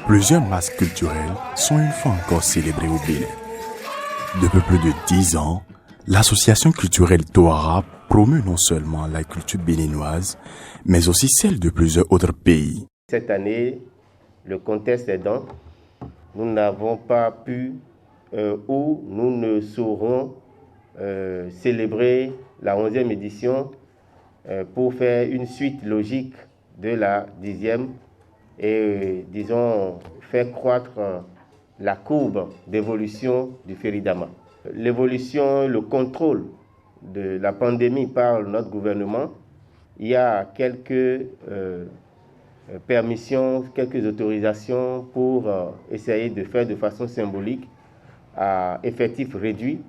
Plusieurs masques culturels sont une fois encore célébrés au Bénin. Depuis plus de 10 ans, l'association culturelle Touara promeut non seulement la culture béninoise, mais aussi celle de plusieurs autres pays. Cette année, le contexte aidant, nous n'avons pas pu ou nous ne saurons célébrer la 11e édition pour faire une suite logique de la 10e et, disons, faire croître la courbe d'évolution du Féridama. L'évolution, le contrôle de la pandémie par notre gouvernement, il y a quelques permissions, quelques autorisations pour essayer de faire de façon symbolique à effectif réduit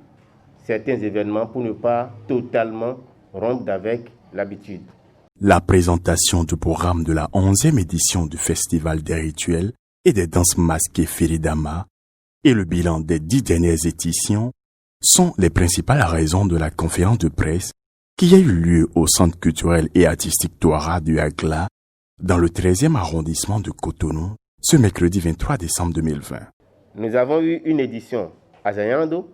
certains événements pour ne pas totalement rompre avec l'habitude. La présentation du programme de la 11e édition du Festival des rituels et des danses masquées Féridama et le bilan des 10 dernières éditions sont les principales raisons de la conférence de presse qui a eu lieu au Centre culturel et artistique Touara du Agla dans le 13e arrondissement de Cotonou ce mercredi 23 décembre 2020. Nous avons eu une édition à Zayando,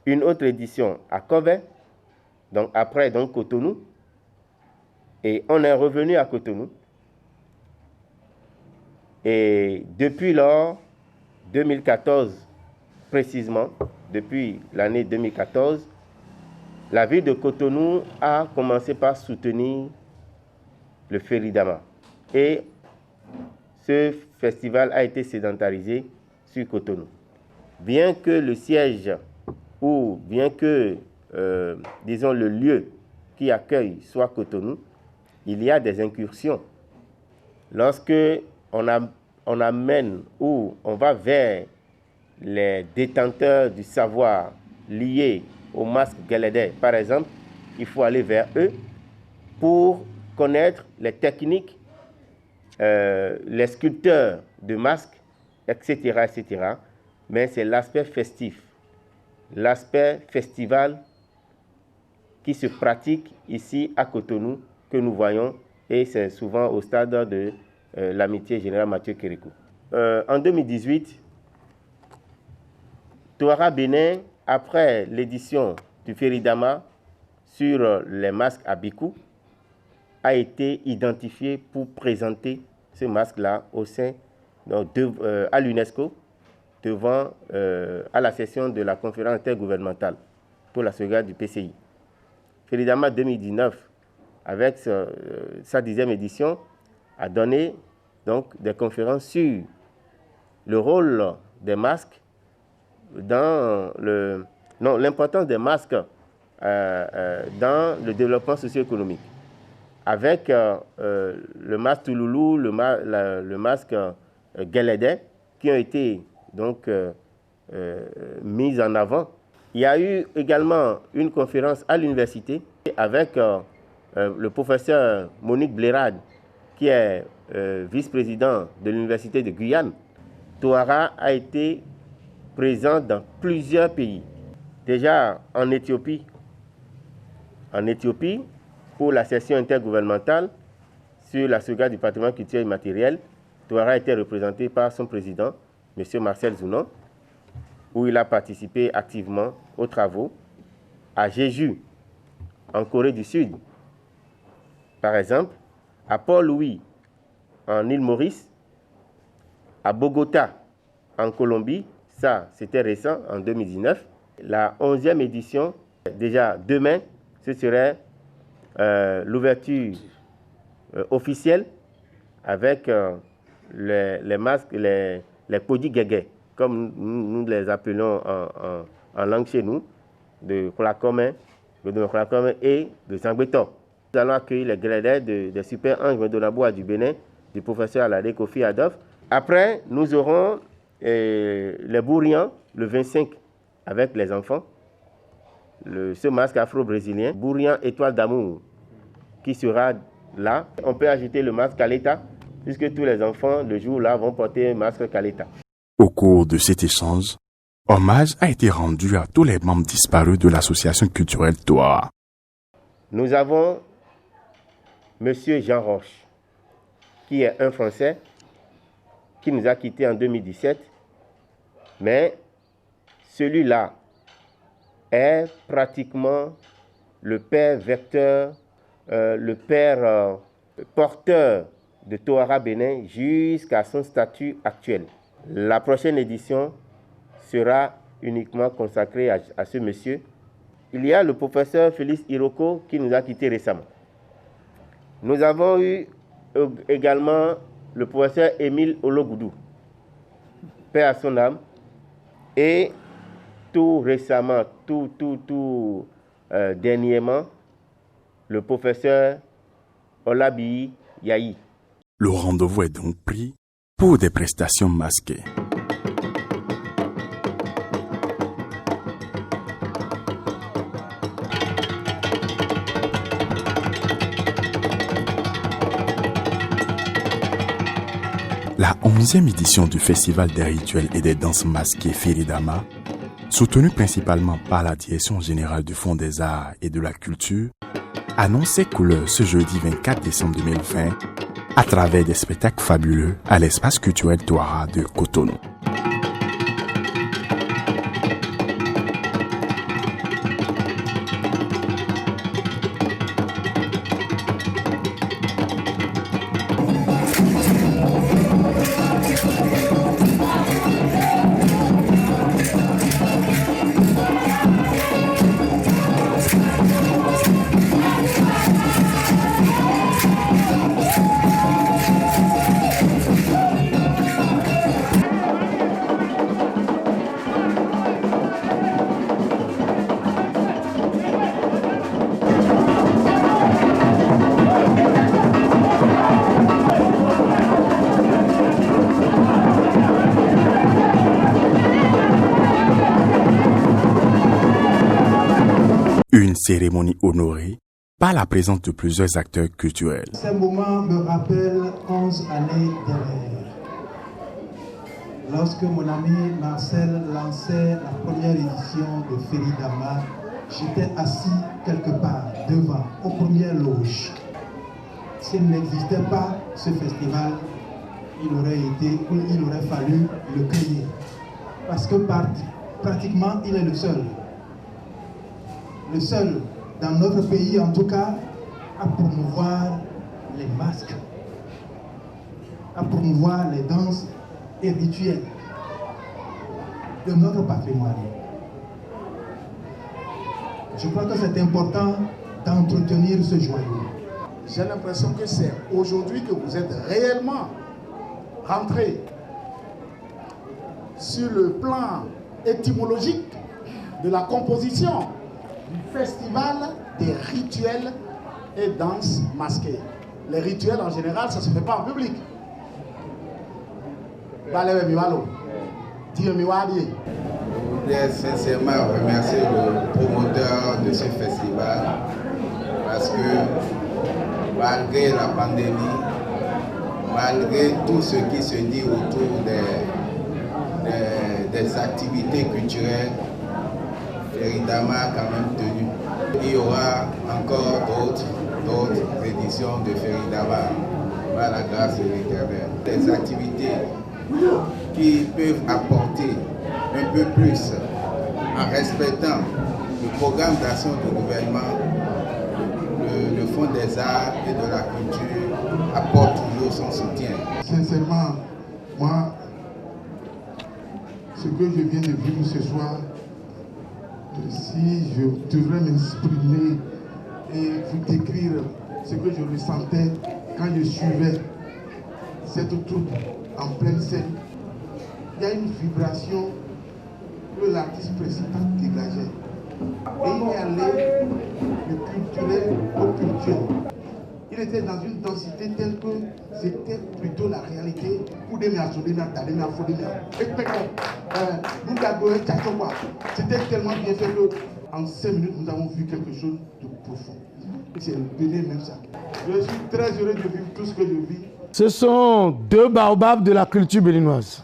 une autre édition à Kobe, donc après Cotonou, et on est revenu à Cotonou. Et depuis lors, 2014 précisément, depuis l'année 2014, la ville de Cotonou a commencé par soutenir le Féridama. Et ce festival a été sédentarisé sur Cotonou. Bien que le siège ou bien que, disons, le lieu qui accueille soit Cotonou, il y a des incursions. Lorsque on amène ou on va vers les détenteurs du savoir lié au masque galédais, par exemple, il faut aller vers eux pour connaître les techniques, les sculpteurs de masques, etc., etc. Mais c'est l'aspect festif, l'aspect festival qui se pratique ici à Cotonou que nous voyons, et c'est souvent au stade de l'amitié générale Mathieu Kérékou. En 2018, Touara Bénin, après l'édition du Féridama sur les masques à Bikou, a été identifié pour présenter ce masque-là au sein à l'UNESCO à la session de la conférence intergouvernementale pour la sauvegarde du PCI. Féridama 2019, avec sa 10e édition, a donné donc des conférences sur le rôle des masques dans l'importance des masques dans le développement socio-économique. Avec le masque Touloulou, le masque Galédais, qui ont été donc mis en avant. Il y a eu également une conférence à l'université avec le professeur Monique Blérade, qui est vice-président de l'université de Guyane. Touara a été présent dans plusieurs pays. Déjà en Éthiopie, pour la session intergouvernementale sur la sauvegarde du patrimoine culturel et matériel, Touara a été représenté par son président, M. Marcel Zounon, où il a participé activement aux travaux. À Jeju, en Corée du Sud, par exemple, à Port-Louis, en île Maurice, à Bogota, en Colombie, ça c'était récent, en 2019. La 11e édition, déjà demain, ce serait l'ouverture officielle avec les masques, les podi guégué, comme nous les appelons en langue chez nous, de Kolakome et de Zangbeton. Nous allons accueillir les gradins des super anges de la bois du Bénin, du professeur Alade Kofi Adolphe. Après, nous aurons les bourrians le 25 avec les enfants. Ce masque afro-brésilien, bourrian étoile d'amour, qui sera là. On peut ajouter le masque Caleta, puisque tous les enfants, le jour-là, vont porter un masque Caleta. Au cours de cet échange, hommage a été rendu à tous les membres disparus de l'association culturelle Touara. Nous avons M. Jean Roche, qui est un Français, qui nous a quittés en 2017, mais celui-là est pratiquement le père vecteur, le père porteur de Toara Bénin jusqu'à son statut actuel. La prochaine édition sera uniquement consacrée à ce monsieur. Il y a le professeur Félix Iroko qui nous a quittés récemment. Nous avons eu également le professeur Émile Ologoudou, paix à son âme, et tout récemment, dernièrement, le professeur Olabi Yahi. Le rendez-vous est donc pris pour des prestations masquées. La 11e édition du Festival des rituels et des danses masquées Feridama, soutenue principalement par la Direction générale du Fonds des arts et de la culture, annonce ses couleurs ce jeudi 24 décembre 2020 à travers des spectacles fabuleux à l'espace culturel Toara de Cotonou. Une cérémonie honorée par la présence de plusieurs acteurs culturels. Ce moment me rappelle 11 années derrière. Lorsque mon ami Marcel lançait la première édition de Feridama, j'étais assis quelque part devant, aux premières loges. S'il n'existait pas ce festival, il aurait fallu le créer. Parce que pratiquement, il est le seul dans notre pays en tout cas, à promouvoir les masques, à promouvoir les danses et rituels de notre patrimoine. Je crois que c'est important d'entretenir ce joyau. J'ai l'impression que c'est aujourd'hui que vous êtes réellement rentré sur le plan étymologique de la composition du festival des rituels et danses masquées. Les rituels en général, ça ne se fait pas en public. Je voudrais sincèrement remercier le promoteur de ce festival parce que malgré la pandémie, malgré tout ce qui se dit autour des activités culturelles, Feridama a quand même tenu. Il y aura encore d'autres éditions de Feridama par la grâce de l'Éternel. Des activités qui peuvent apporter un peu plus en respectant le programme d'action du gouvernement. Le Fonds des arts et de la culture apporte toujours son soutien. Sincèrement, moi, ce que je viens de vivre ce soir, si je devrais m'exprimer et vous décrire ce que je ressentais quand je suivais cette troupe en pleine scène, il y a une vibration que l'artiste principal dégageait. Et il est allé du culturel au culturel. Il était dans une densité telle que c'était plutôt la réalité. C'était tellement bien fait qu'en 5 minutes, nous avons vu quelque chose de profond. C'est le Bénin même ça. Je suis très heureux de vivre tout ce que je vis. Ce sont deux baobabs de la culture béninoise.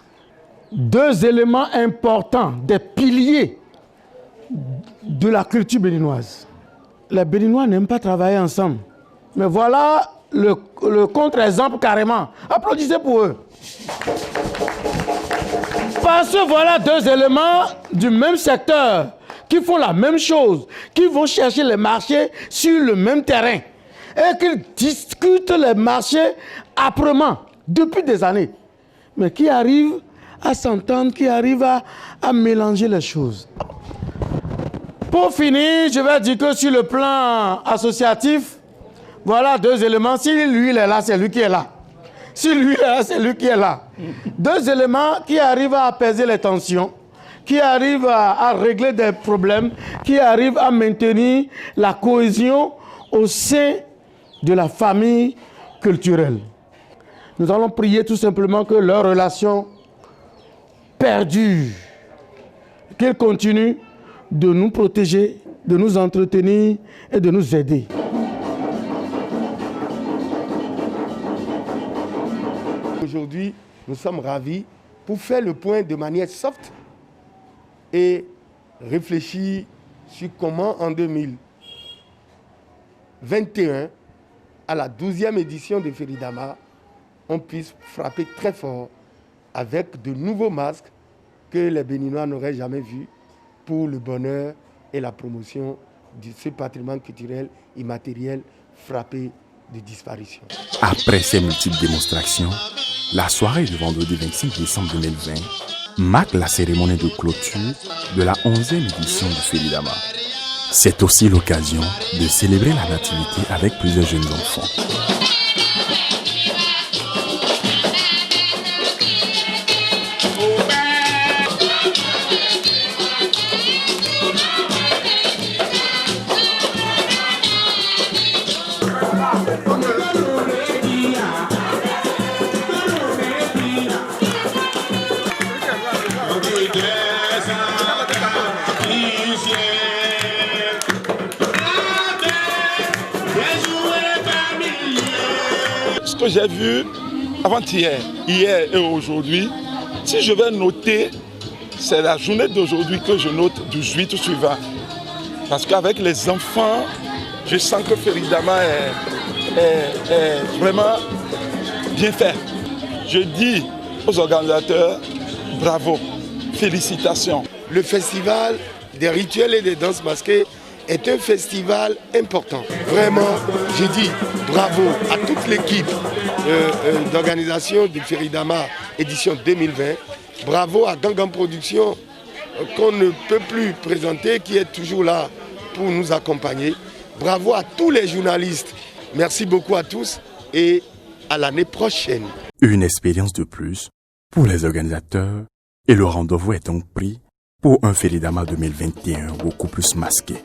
Deux éléments importants, des piliers de la culture béninoise. Les Béninois n'aiment pas travailler ensemble. Mais voilà le contre-exemple carrément. Applaudissez pour eux. Parce que voilà deux éléments du même secteur qui font la même chose, qui vont chercher les marchés sur le même terrain et qui discutent les marchés âprement depuis des années, mais qui arrivent à s'entendre, qui arrivent à mélanger les choses. Pour finir, je vais dire que sur le plan associatif, voilà deux éléments. Si lui il est là, c'est lui qui est là. Si lui est là, c'est lui qui est là. Deux éléments qui arrivent à apaiser les tensions, qui arrivent à régler des problèmes, qui arrivent à maintenir la cohésion au sein de la famille culturelle. Nous allons prier tout simplement que leur relation perdure, qu'elle continue de nous protéger, de nous entretenir et de nous aider. Aujourd'hui, nous sommes ravis pour faire le point de manière soft et réfléchir sur comment en 2021, à la 12e édition de Feridama, on puisse frapper très fort avec de nouveaux masques que les Béninois n'auraient jamais vus pour le bonheur et la promotion de ce patrimoine culturel immatériel frappé de disparition. Après ces multiples démonstrations, la soirée du vendredi 25 décembre 2020 marque la cérémonie de clôture de la 11e édition du Feridama. C'est aussi l'occasion de célébrer la nativité avec plusieurs jeunes enfants. Ce que j'ai vu avant-hier, hier et aujourd'hui, si je vais noter, c'est la journée d'aujourd'hui que je note du 8 suivant. Parce qu'avec les enfants, je sens que Feridama est vraiment bien fait. Je dis aux organisateurs, bravo, félicitations. Le festival des rituels et des danses masquées est un festival important. Vraiment, je dis bravo à toute l'équipe d'organisation du Feridama édition 2020. Bravo à Gangan Productions qu'on ne peut plus présenter, qui est toujours là pour nous accompagner. Bravo à tous les journalistes. Merci beaucoup à tous et à l'année prochaine. Une expérience de plus pour les organisateurs et le rendez-vous est donc pris pour un Feridama 2021 beaucoup plus masqué.